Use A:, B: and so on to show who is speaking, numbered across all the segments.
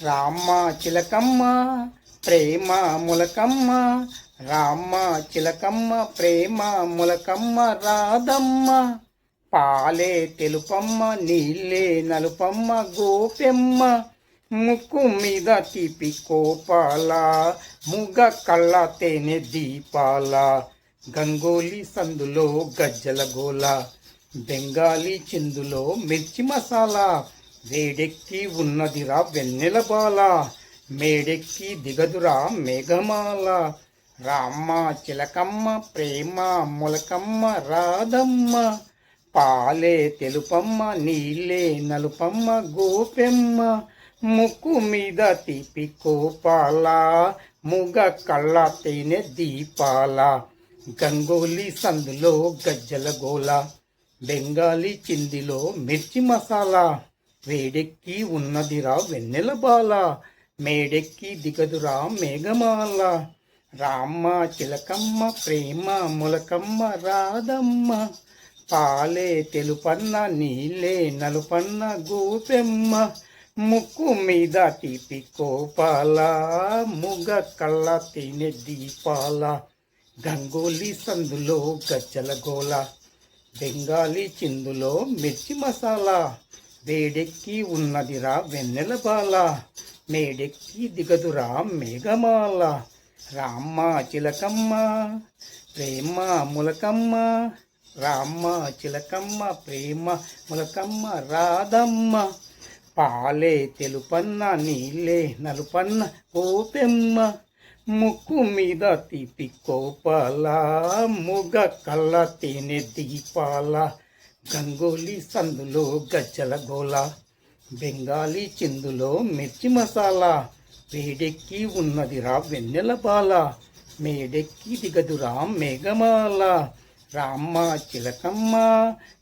A: రామ్మ చిలకమ్మ ప్రేమ ములకమ్మ, రామ్మ చిలకమ్మ ప్రేమ ములకమ్మ రాధమ్మ. పాలే తెలుపమ్మ నీళ్ళే నలుపమ్మ గోపెమ్మ, ముక్కు మీద తీపి కోపాల, ముగ కళ్ళ తేనె దీపాల. గంగోలి సందులో గజ్జల గోల, బెంగాలీ చిందులో మిర్చి మసాలా. వేడెక్కి ఉన్నదిరా వెన్నెల బాల, మేడెక్కి దిగదురా మేఘమాల. రామ్మ చిలకమ్మ ప్రేమ ములకమ్మ రాధమ్మ. పాలే తెలుపమ్మ నీళ్ళే నలుపమ్మ గోపెమ్మ, ముక్కు మీద తీపి కోపాల, ముగ కళ్ళ తేనె దీపాల. గంగోలి సందులో గజ్జల గోల, బెంగాలీ చిందిలో మిర్చి మసాలా. వేడెక్కి ఉన్నదిరా వెన్నెల బాల, మేడెక్కి దిగదురా మేఘమాల. రామ్మ చిలకమ్మ ప్రేమ ములకమ్మ రాధమ్మ. పాలే తెలుపన్న నీళ్ళే నలుపన్న గోపెమ్మ, ముక్కు మీద తీపి కోపాల, ముగ కళ్ళ తేనె దీపాల. గంగోలి సందులో గజ్జల గోల, బెంగాలీ చిందులో మిర్చి మసాలా. వేడెక్కి ఉన్నదిరా వెన్నెల బాల, మేడెక్కి దిగదురా మేఘమాల. రామ్మ చిలకమ్మ ప్రేమ ములకమ్మ, రామ్మ చిలకమ్మ ప్రేమ ములకమ్మ రాధమ్మ. పాలే తెలుపన్న నీళ్ళే నలుపన్న గోపెమ్మ, ముక్కు మీద తీపి కోపాల, ముగ కళ్ళ తేనె దీపాల. గంగోలి సందులో గజ్జల గోల, బెంగాలీ చిందులో మిర్చి మసాలా. వేడెక్కి ఉన్నదిరా వెన్నెల బాల, మేడెక్కి దిగదురా మేఘమాల. రామ్మ చిలకమ్మ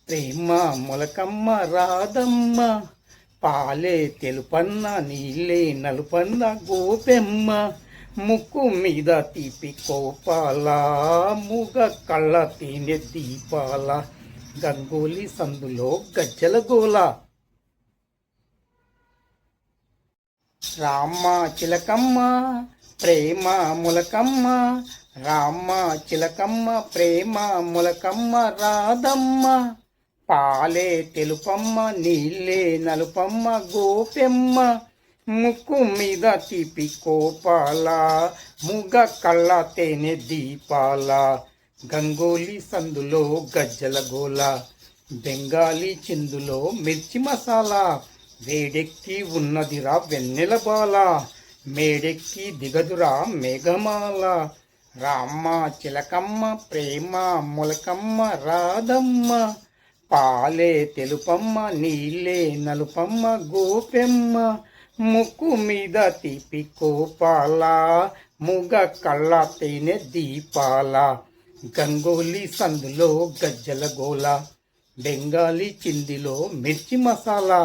A: ప్రేమ ములకమ్మ రాధమ్మ. పాలే తెలుపన్న నీళ్ళే నలుపన్న గోపెమ్మ, ముక్కు మీద తీపి కోపాల, ముగ కళ్ళ తేనె దీపాల. గంగోలి సందులో గజ్జల గోల. రామ్మ చిలకమ్మ ప్రేమ ములకమ్మ, రామ్మ చిలకమ్మ ప్రేమ ములకమ్మ రాధమ్మ. పాలే తెలుపమ్మ నీళ్ళే నలుపమ్మ గోపెమ్మ, ముక్కు మీద తీపి కోపాల, ముగ కళ్ళ తేనె దీపాల. గంగోలి సందులో గజ్జల గోల, బెంగాలీ చిందులో మిర్చి మసాలా. వేడెక్కి ఉన్నదిరా వెన్నెల బాల, మేడెక్కి దిగదురా మేఘమాల. రామ్మ చిలకమ్మ ప్రేమ ములకమ్మ రాధమ్మ. పాలే తెలుపమ్మ నీళ్ళే నలుపమ్మ గోపెమ్మ, ముక్కు మీద తీపి కోపాల, ముగ కళ్ళ తేనె దీపాల. గంగోలి సందులో గజ్జల గోల, బెంగాలీ చిందిలో మిర్చి మసాలా.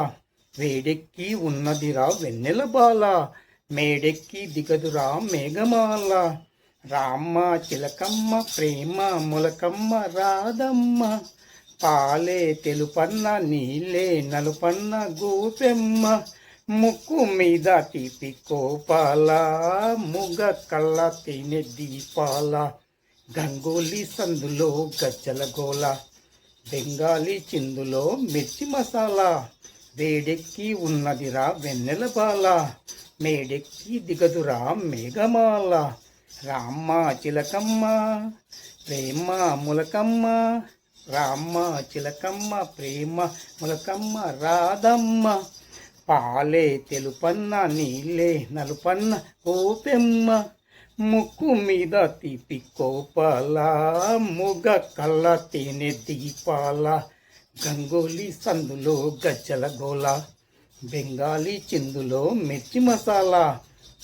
A: వేడెక్కి ఉన్నదిరా వెన్నెల బాల, మేడెక్కి దిగదురా మేఘమాల. రామ్మ చిలకమ్మ ప్రేమ ములకమ్మ రాధమ్మ. పాలే తెలుపన్న నీళ్ళే నలుపన్న గోపెమ్మ, ముక్కు మీద తీపి కోపాల, ముగ కళ్ళ తేనె దీపాల. గంగోలి సందులో గజ్జల గోల, బెంగాలీ చిందులో మిర్చి మసాలా. వేడెక్కి ఉన్నదిరా వెన్నెల బాల, మేడెక్కి దిగదురా మేఘమాల. రామ్మ చిలకమ్మ ప్రేమ ములకమ్మ, రామ్మ చిలకమ్మ ప్రేమ ములకమ్మ రాధమ్మ. పాలే తెలుపన్న నీళ్ళే నలుపన్న గోపెమ్మ, ముక్కు మీద తీపి కోపాల, ముగ కళ్ళ తేనె దీపాల. గంగోలి సందులో గజ్జల గోల, బెంగాలీ చిందులో మిర్చి మసాలా.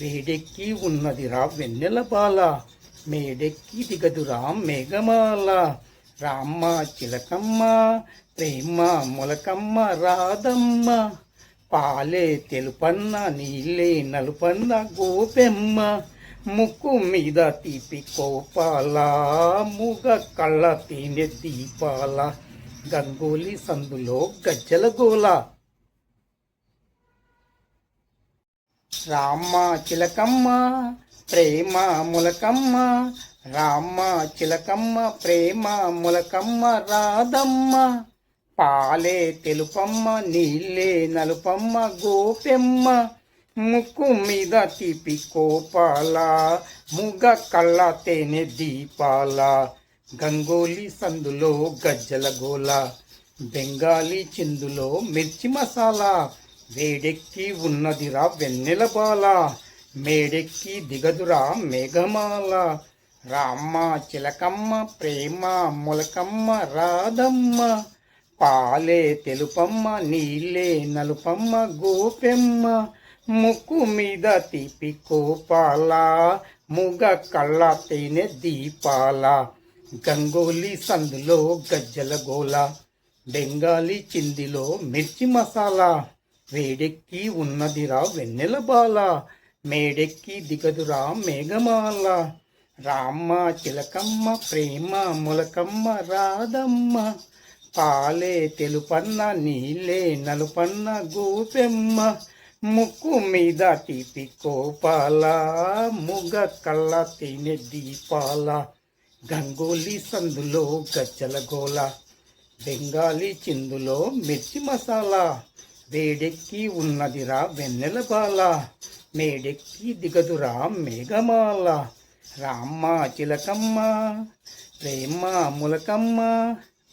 A: వేడెక్కి ఉన్నదిరా వెన్నెల బాల, మేడెక్కి దిగదురా మేఘమాల. రామ్మ చిలకమ్మ ప్రేమ ములకమ్మ రాధమ్మ. పాలే తెలుపన్న నీళ్ళే నలుపన్న గోపెమ్మ, ముక్కు మీద తీపి కోపాల, ముగ కళ్ళ తేనె దీపాల. గంగోలి సందులో గజ్జల గోల. రామ చిలకమ్మ ప్రేమ మొలకమ్మ, రామ చిలకమ్మ ప్రేమ మొలకమ్మ రాధమ్మ. పాలే తెలుపమ్మ నీళ్ళే నలుపమ్మ గోపెమ్మ, ముక్కు మీద తీపి కోపాల, ముగ కళ్ళ తేనె దీపాల. గంగోలి సందులో గజ్జల గోల, బెంగాలీ చిందులో మిర్చి మసాలా. వేడెక్కి ఉన్నదిరా వెన్నెల బాల, మేడెక్కి దిగదురా మేఘమాల. రామ చిలకమ్మ ప్రేమ మొలకమ్మ రాధమ్మ. పాలే తెలుపమ్మ నీళ్ళే నలుపమ్మ గోపెమ్మ, ముక్కు మీద తీపి కోపాల, ముగ కళ్ళ తేనె దీపాల. గంగోలి సందులో గజ్జల గోల, బెంగాలీ చిందిలో మిర్చి మసాలా. వేడెక్కి ఉన్నదిరా వెన్నెల బాల, మేడెక్కి దిగదురా మేఘమాల. రామ చిలకమ్మ ప్రేమ మొలకమ్మ రాధమ్మ. పాలే తెలుపన్న నీళ్ళే నలుపన్న గోపెమ్మ, ముక్కు మీద తీపి కోపాల, ముగ కళ్ళ తేనె దీపాల. గంగోలి సందులో గజ్జల గోల, బెంగాలీ చిందులో మిర్చి మసాలా. వేడెక్కి ఉన్నదిరా వెన్నెల బాల, మేడెక్కి దిగదురా మేఘమాల. రామ చిలకమ్మ ప్రేమ మొలకమ్మ,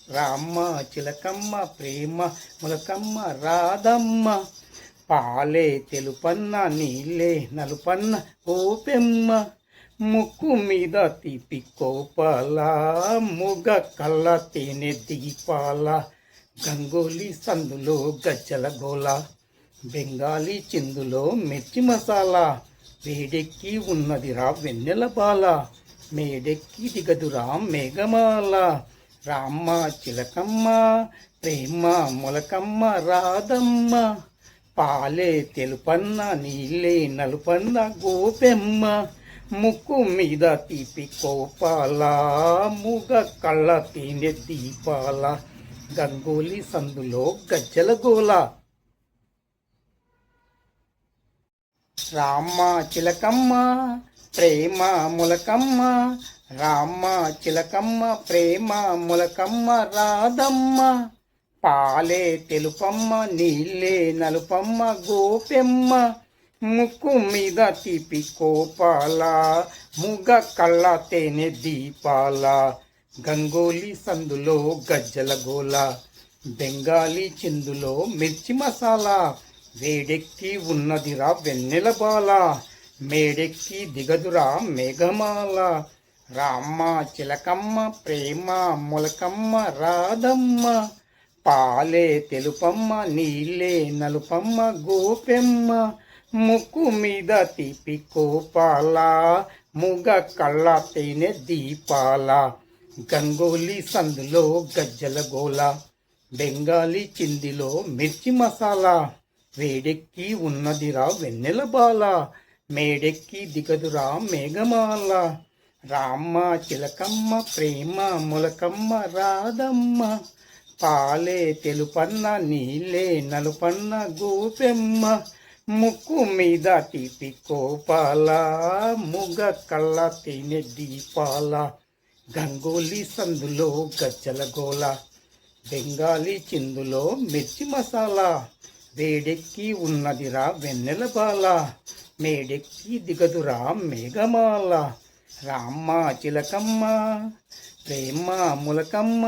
A: రామ చిలకమ్మ ప్రేమ మొలకమ్మ రాధమ్మ. పాలే తెలుపన్న నీళ్ళే నలుపన్న గోపెమ్మ, ముక్కు మీద తీపి కోపాల, ముగ కళ్ళ తేనె దీపాల. గంగోలి సందులో గజ్జల గోల, బెంగాలీ చిందులో మిర్చి మసాలా. వేడెక్కి ఉన్నదిరా వెన్నెల బాల, మేడెక్కి దిగదురా మేఘమాల. రామ చిలకమ్మ ప్రేమ మొలకమ్మ రాధమ్మ. పాలే తెలుపన్న నీళ్ళే నలుపన్న గోపెమ్మ, ముక్కు మీద తీపి కోపాల, ముగ కళ్ళ తేనె దీపాల. గంగోలి సందులో గజ్జల గోల. రామ చిలకమ్మ ప్రేమ మొలకమ్మ, రామ చిలకమ్మ ప్రేమ మొలకమ్మ రాధమ్మ. పాలే తెలుపమ్మ నీళ్ళే నలుపమ్మ గోపెమ్మ, ముక్కు మీద తీపి కోపాల, ముగ కళ్ళ తేనె దీపాల. గంగోలి సందులో గజ్జల గోల, బెంగాలీ చిందులో మిర్చి మసాలా. వేడెక్కి ఉన్నదిరా వెన్నెల బాల, మేడెక్కి దిగదురా మేఘమాల. రామ చిలకమ్మ ప్రేమ మొలకమ్మ రాధమ్మ. పాలే తెలుపమ్మ నీళ్ళే నలుపమ్మ గోపెమ్మ, ముక్కు మీద తీపి కోపాల, ముగ కళ్ళ తేనె దీపాల. గంగోలి సందులో గజ్జల గోల, బెంగాలీ చిందిలో మిర్చి మసాలా. వేడెక్కి ఉన్నదిరా వెన్నెల బాల, మేడెక్కి దిగదురా మేఘమాల. రామ చిలకమ్మ ప్రేమ మొలకమ్మ రాధమ్మ. పాలే తెలుపన్న నీళ్ళే నలుపన్న గోపెమ్మ, ముక్కు మీద తీపి కోపాల, ముగ కళ్ళ తేనె దీపాల. గంగోలి సందులో గజ్జల గోల, బెంగాలీ చిందులో మిర్చి మసాలా. వేడెక్కి ఉన్నదిరా వెన్నెల బాల, మేడెక్కి దిగదురా మేఘమాల. రామ చిలకమ్మ ప్రేమ మొలకమ్మ,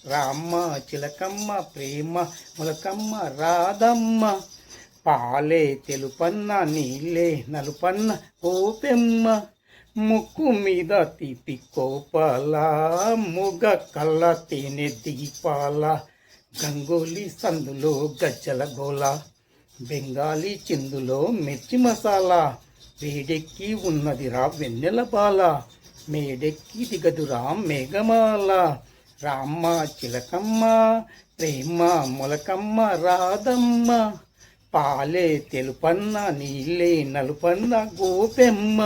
A: రామ చిలకమ్మ ప్రేమ మొలకమ్మ రాధమ్మ. పాలే తెలుపన్న నీళ్ళే నలుపన్న గోపెమ్మ, ముక్కు మీద తీపి కోపాల, ముగ కళ్ళ తేనె దీపాల. గంగోలి సందులో గజ్జల గోల, బెంగాలీ చిందులో మిర్చి మసాలా. వేడెక్కి ఉన్నదిరా వెన్నెల బాల, మేడెక్కి దిగదురా మేఘమాల. రామ చిలకమ్మ ప్రేమ మొలకమ్మ రాధమ్మ. పాలే తెలుపన్న నీళ్ళే నలుపన్న గోపెమ్మ,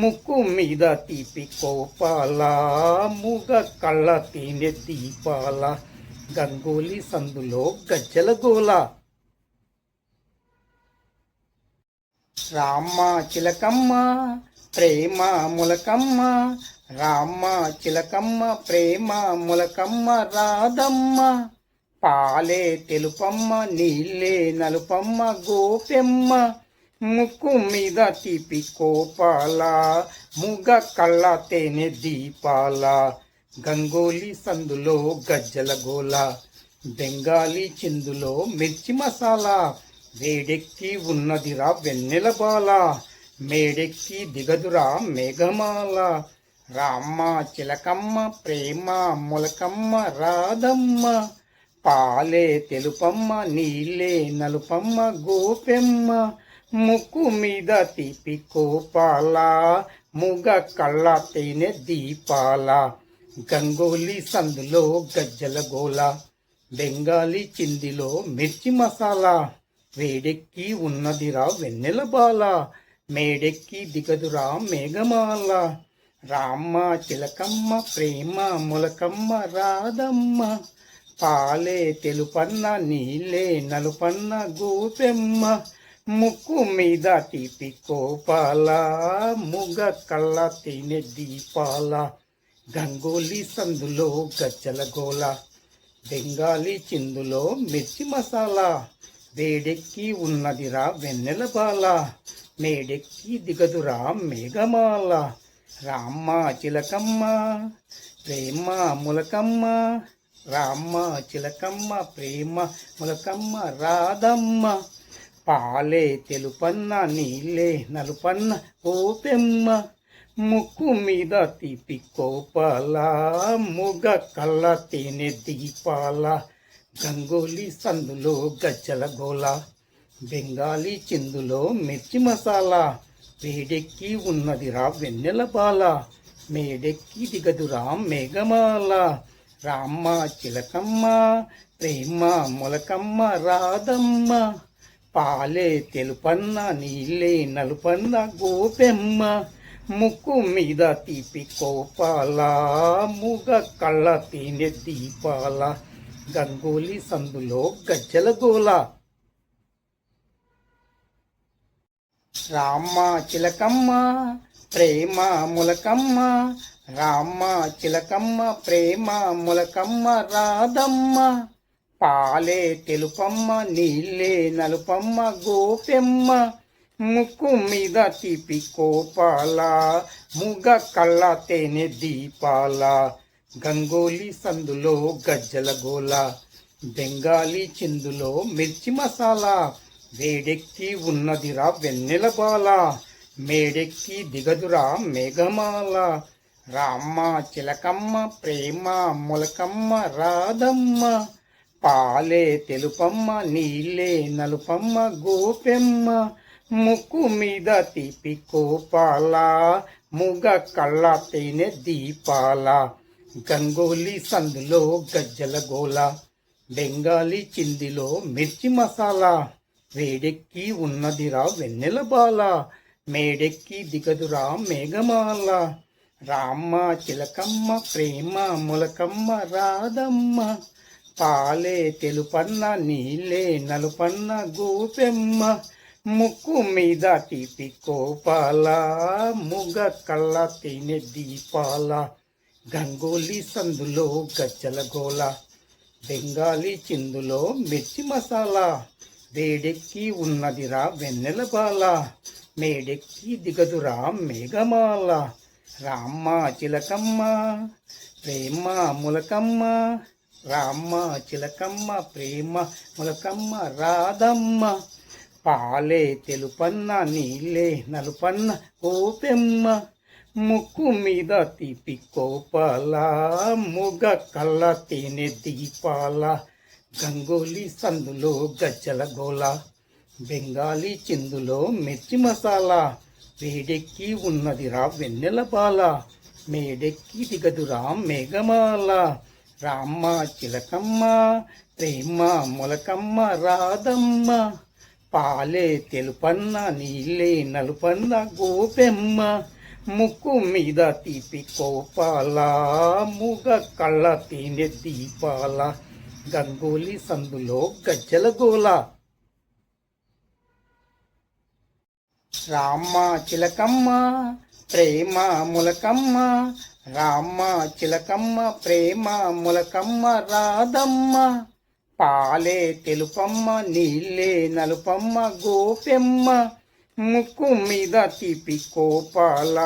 A: ముక్కు మీద తీపి కోపాల, ముగ కళ్ళ తేనె దీపాల. గంగోలి సందులో గజ్జల గోల. రామ చిలకమ్మ ప్రేమ మొలకమ్మ, రామ చిలకమ్మ ప్రేమ మొలకమ్మ రాధమ్మ. పాలే తెలుపమ్మ నీళ్ళే నలుపమ్మ గోపెమ్మ, ముక్కు మీద తీపి కోపాల, ముగ కళ్ళ తేనె దీపాల. గంగోలి సందులో గజ్జల గోల, బెంగాలీ చిందులో మిర్చి మసాలా. వేడెక్కి ఉన్నదిరా వెన్నెల బాల, మేడెక్కి దిగదురా మేఘమాల. రామ చిలకమ్మ ప్రేమ మొలకమ్మ రాధమ్మ. పాలే తెలుపమ్మ నీళ్ళే నలుపమ్మ గోపెమ్మ, ముక్కు మీద తీపి కోపాల, ముగ కళ్ళ తేనె దీపాల. గంగోలి సందులో గజ్జల గోల, బెంగాలీ చిందిలో మిర్చి మసాలా. వేడెక్కి ఉన్నదిరా వెన్నెల బాల, మేడెక్కి దిగదురా మేఘమాల. రామ చిలకమ్మ ప్రేమ మొలకమ్మ రాధమ్మ. పాలే తెలుపన్న నీళ్ళే నలుపన్న గోపెమ్మ, ముక్కు మీద తీపి కోపాల, ముగ కళ్ళ తేనె దీపాల. గంగోలి సందులో గజ్జల గోల, బెంగాలీ చిందులో మిర్చి మసాలా. వేడెక్కి ఉన్నదిరా వెన్నెల బాల, మేడెక్కి దిగదురా మేఘమాల. రామ చిలకమ్మ ప్రేమ మొలకమ్మ, రామ చిలకమ్మ ప్రేమ మొలకమ్మ రాధమ్మ. పాలే తెలుపన్న నీళ్ళే నలుపన్న ఓపెమ్మ, ముక్కు మీద తీపి కోపాల, ముగ కళ్ళ తేనె దీపాల. గంగోలి సందులో గజ్జల గోల, బెంగాలీ చిందులో మిర్చి మసాలా. వేడెక్కి ఉన్నదిరా వెన్నెల బాల, మేడెక్కి దిగదురా మేఘమాల. రామ చిలకమ్మ ప్రేమ మొలకమ్మ రాధమ్మ. పాలే తెలుపన్న నీళ్ళే నలుపన్న గోపెమ్మ, ముక్కు మీద తీపి కోపాల, ముగ కళ్ళ తేనె దీపాల. గంగోలి సందులో గజ్జల గోల. రామ చిలకమ్మ ప్రేమ మొలకమ్మ, రామ చిలకమ్మ ప్రేమ మొలకమ్మ రాధమ్మ. పాలే తెలుపమ్మ నీళ్ళే నలుపమ్మ గోపెమ్మ, ముక్కు మీద తీపి కోపాల, ముగ కళ్ళ తేనె దీపాల. గంగోలి సందులో గజ్జల గోల, బెంగాలీ చిందులో మిర్చి మసాలా. వేడెక్కి ఉన్నదిరా వెన్నెల బాల, మేడెక్కి దిగదురా మేఘమాల. రామ చిలకమ్మ ప్రేమ మొలకమ్మ రాధమ్మ. పాలే తెలుపమ్మ నీళ్ళే నలుపమ్మ గోపెమ్మ, ముక్కు మీద తీపి కోపాల, ముగ కళ్ళ తేనె దీపాల. గంగోలి సందులో గజ్జల గోల, బెంగాలీ చిందిలో మిర్చి మసాలా. వేడెక్కి ఉన్నదిరా వెన్నెల బాల, మేడెక్కి దిగదురా మేఘమాల. రామ చిలకమ్మ ప్రేమ మొలకమ్మ రాధమ్మ. పాలే తెలుపన్న నీళ్ళే నలుపన్న గోపెమ్మ, ముక్కు మీద తీపి కోపాల, ముగ కళ్ళ తేనె దీపాల. గంగోలి సందులో గజ్జల గోల, బెంగాలీ చిందులో మిర్చి మసాలా. వేడెక్కి ఉన్నదిరా వెన్నెల బాల, మేడెక్కి దిగదురా మేఘమాల. రామ చిలకమ్మ ప్రేమ మొలకమ్మ, రామ చిలకమ్మ ప్రేమ మొలకమ్మ రాధమ్మ. పాలే తెలుపన్న నీళ్ళే నలుపన్న ఓపెమ్మ, ముక్కు మీద తీపి కోపాల, ముగ కళ్ళ తేనె దీపాల. గంగోలి సందులో గజ్జల గోల, బెంగాలీ చిందులో మిర్చి మసాలా. వేడెక్కి ఉన్నదిరా వెన్నెల బాల, మేడెక్కి దిగదురా మేఘమాల. రామ చిలకమ్మ ప్రేమ మొలకమ్మ రాధమ్మ. పాలే తెలుపన్న నీళ్ళే నలుపన్న గోపెమ్మ, ముక్కు మీద తీపి కోపాల, ముగ కళ్ళ తేనె దీపాల. గంగోలి సందులో గజ్జల గోల. రామ చిలకమ్మ ప్రేమ ములకమ్మ, రామ చిలకమ్మ ప్రేమ ములకమ్మ రాధమ్మ. పాలే తెలుపమ్మ నీళ్ళే నలుపమ్మ గోపెమ్మ, ముక్కు మీద తీపి కోపాల,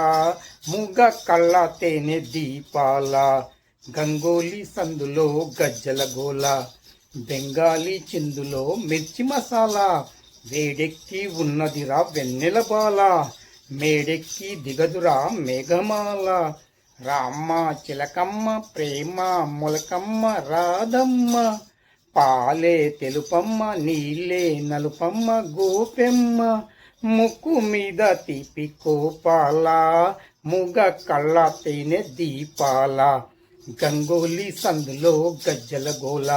A: ముగ కళ్ళ తేనె దీపాల. గంగోలి సందులో గజ్జల గోల, బెంగాలీ చిందులో మిర్చి మసాలా. వేడెక్కి ఉన్నదిరా వెన్నెల బాల, మేడెక్కి దిగదురా మేఘమాల. రామ చిలకమ్మ ప్రేమ ములకమ్మ రాధమ్మ. పాలే తెలుపమ్మ నీళ్ళే నలుపమ్మ గోపెమ్మ, ముక్కు మీద తీపి కోపాల, ముగ కళ్ళ తేనె దీపాల. గంగోలి సందులో గజ్జల గోల,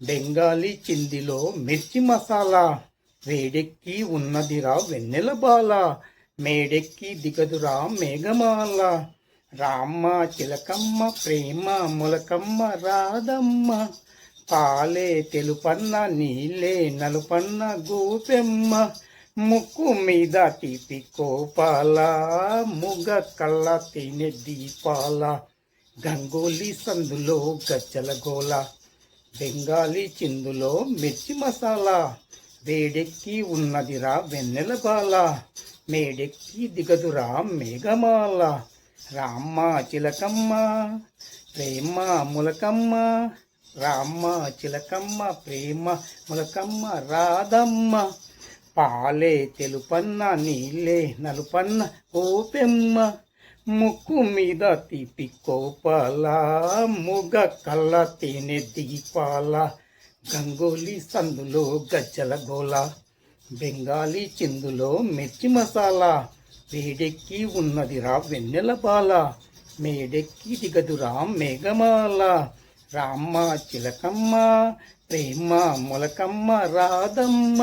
A: బెంగాలీ చిందిలో మిర్చి మసాలా. వేడెక్కి ఉన్నదిరా వెన్నెల బాల, మేడెక్కి దిగదురా మేఘమాల. రామ చిలకమ్మ ప్రేమ ములకమ్మ రాధమ్మ. పాలే తెలుపన్న నీళ్ళే నలుపన్న గోపెమ్మ, ముక్కు మీద తీపి కోపాల, ముగ కళ్ళ తేనె దీపాల. గంగోలి సందులో గజ్జల గోల, బెంగాలీ చిందులో మిర్చి మసాలా. వేడెక్కి ఉన్నదిరా వెన్నెల బాల, మేడెక్కి దిగదురా మేఘమాల. రామ చిలకమ్మ ప్రేమ ములకమ్మ, రామ చిలకమ్మ ప్రేమ ములకమ్మ రాధమ్మ. పాలే తెలుపన్న నీళ్ళే నలుపన్న గోపెమ్మ, ముక్కు మీద తీపి కోపాల, ముగ కళ్ళ తేనె దీపాల. గంగోలి సందులో గజ్జల గోల, బెంగాలీ చిందులో మిర్చి మసాలా. వేడెక్కి ఉన్నదిరా వెన్నెల బాల, మేడెక్కి దిగదురా మేఘమాల. రామ చిలకమ్మ ప్రేమ ములకమ్మ రాధమ్మ.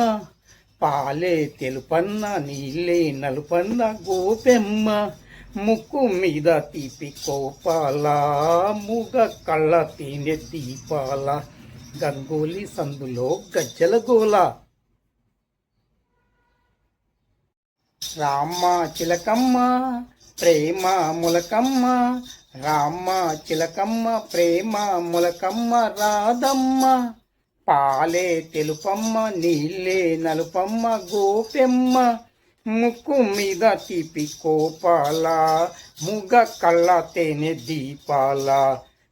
A: పాలే తెలుపన్న నీళ్ళే నలుపన్న గోపెమ్మ, ముక్కు మీద తీపి కోపాల, ముగ కళ్ళ తేనె దీపాల. గంగోలి సందులో గజ్జల గోల. రామ చిలకమ్మ ప్రేమ ములకమ్మ, రామ చిలకమ్మ ప్రేమ ములకమ్మ రాధమ్మ. పాలే తెలుపమ్మ నీళ్ళే నలుపమ్మ గోపెమ్మ, ముక్కు మీద తీపి కోపాల, ముగ కళ్ళ తేనె దీపాల.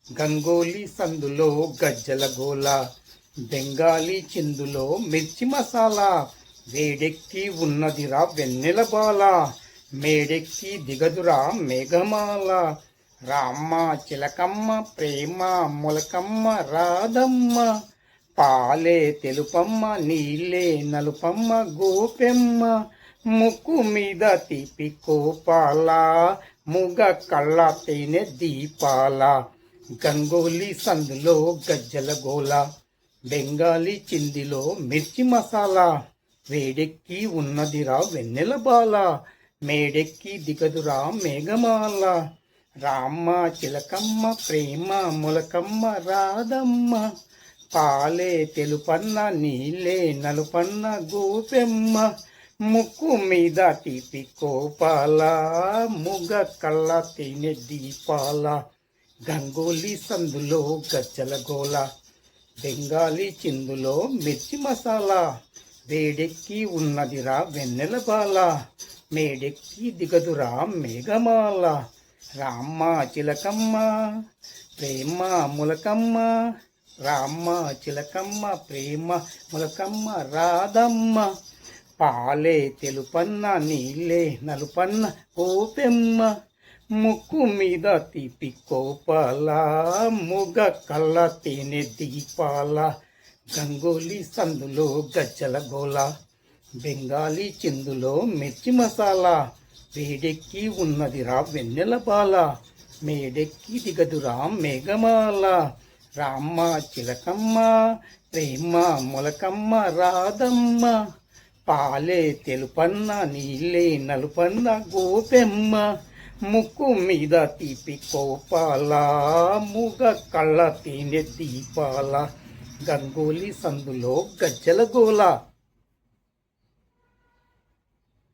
A: గంగోలి సందులో గజ్జల గోల, బెంగాలీ చిందులో మిర్చి మసాలా. వేడెక్కి ఉన్నదిరా వెన్నెల బాల, మేడెక్కి దిగదురా మేఘమాల. రామ చిలకమ్మ ప్రేమ ములకమ్మ రాధమ్మ. పాలే తెలుపమ్మ నీళ్ళే నలుపమ్మ గోపెమ్మ, ముక్కు మీద తీపి కోపాల, ముగ కళ్ళ తేనె దీపాల. గంగోలి సందులో గజ్జల గోల, బెంగాలీ చిందిలో మిర్చి మసాలా. వేడెక్కి ఉన్నదిరా వెన్నెల బాల, మేడెక్కి దిగదురా మేఘమాల. రామ చిలకమ్మ ప్రేమ ములకమ్మ రాధమ్మ. పాలే తెలుపన్న నీళ్ళే నలుపన్న గోపెమ్మ, ముక్కు మీద తీపి కోపాల, ముగ కళ్ళ తేనె దీపాల. గంగోలి సందులో గజ్జల గోల, బెంగాలీ చిందులో మిర్చి మసాలా. వేడెక్కి ఉన్నదిరా వెన్నెల బాల, మేడెక్కి దిగదురా మేఘమాల. రామ చిలకమ్మ ప్రేమ ములకమ్మ, రామ చిలకమ్మ ప్రేమ ములకమ్మ రాధమ్మ. పాలే తెలుపన్న నీళ్ళే నలుపన్న గోపెమ్మ, ముక్కు మీద తీపి కోపాల, ముగ కళ్ళ తేనె దీపాల. గంగోలి సందులో గజ్జల గోల, బెంగాలీ చిందులో మిర్చి మసాలా. వేడెక్కి ఉన్నదిరా వెన్నెల బాల, మేడెక్కి దిగదురా మేఘమాల. రామ చిలకమ్మ ప్రేమ ములకమ్మ రాధమ్మ. పాలే తెలుపన్న నీళ్ళే నలుపన్న గోపెమ్మ, ముక్కు మీద తీపి కోపాల, ముగ కళ్ళ తేనె దీపాల. గంగోలి సందులో గజ్జల గోల.